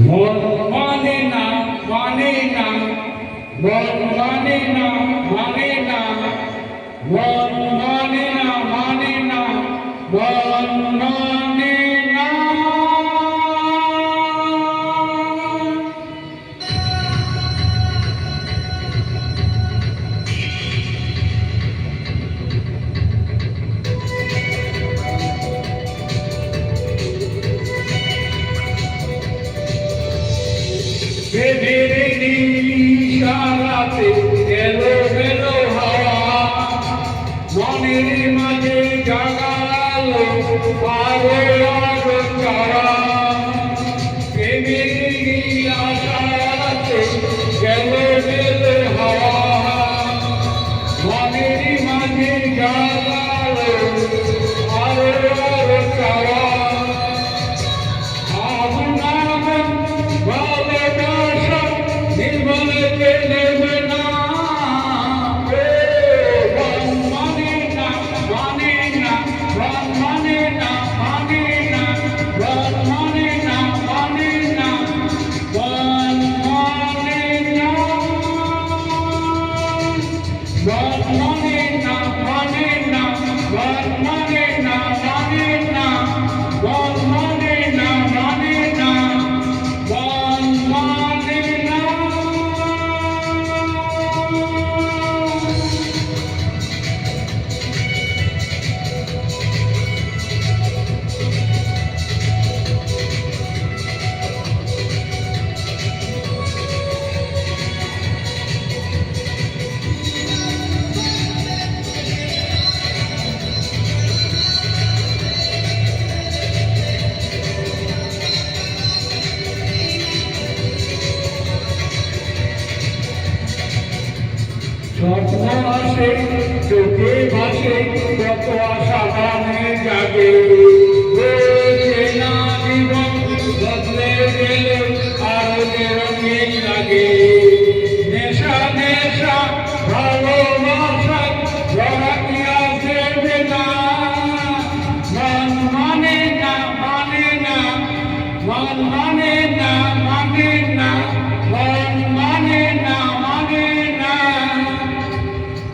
মন মানে না মানে না, মন মানে না মানে না, মন মানে না মানে না, মন মানে না। ইশারাতে এলো এলো হাওয়া মনের মাঝে জাগালো আরো আরো চাওয়া। প্রেমের আশারাতে এলো এলো হাওয়া মনের মাঝে জাগালো আরো আরো চাওয়া। স্বপ্ন আসে চোখে ভাসে কত আশা মনে জাগে চেনা জীবন বদলে গেলে আরো রঙিন লাগে। নেশা নেশা ভালোবাসা ধরা কি আসবে না, মন মানে না মানে না, মন মানে না মানে না, মন মানে না মানে না,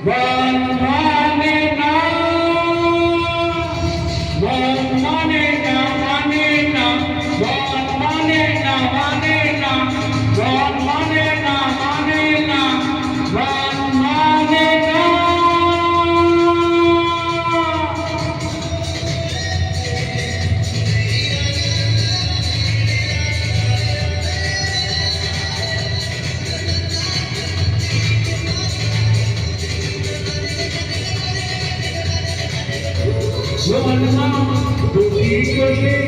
মন মানে না, মন মানে না মানে না, মন মানে না মানে না, মন মানে না মানে না, মন মানে না। জন্ম দুঃখী করে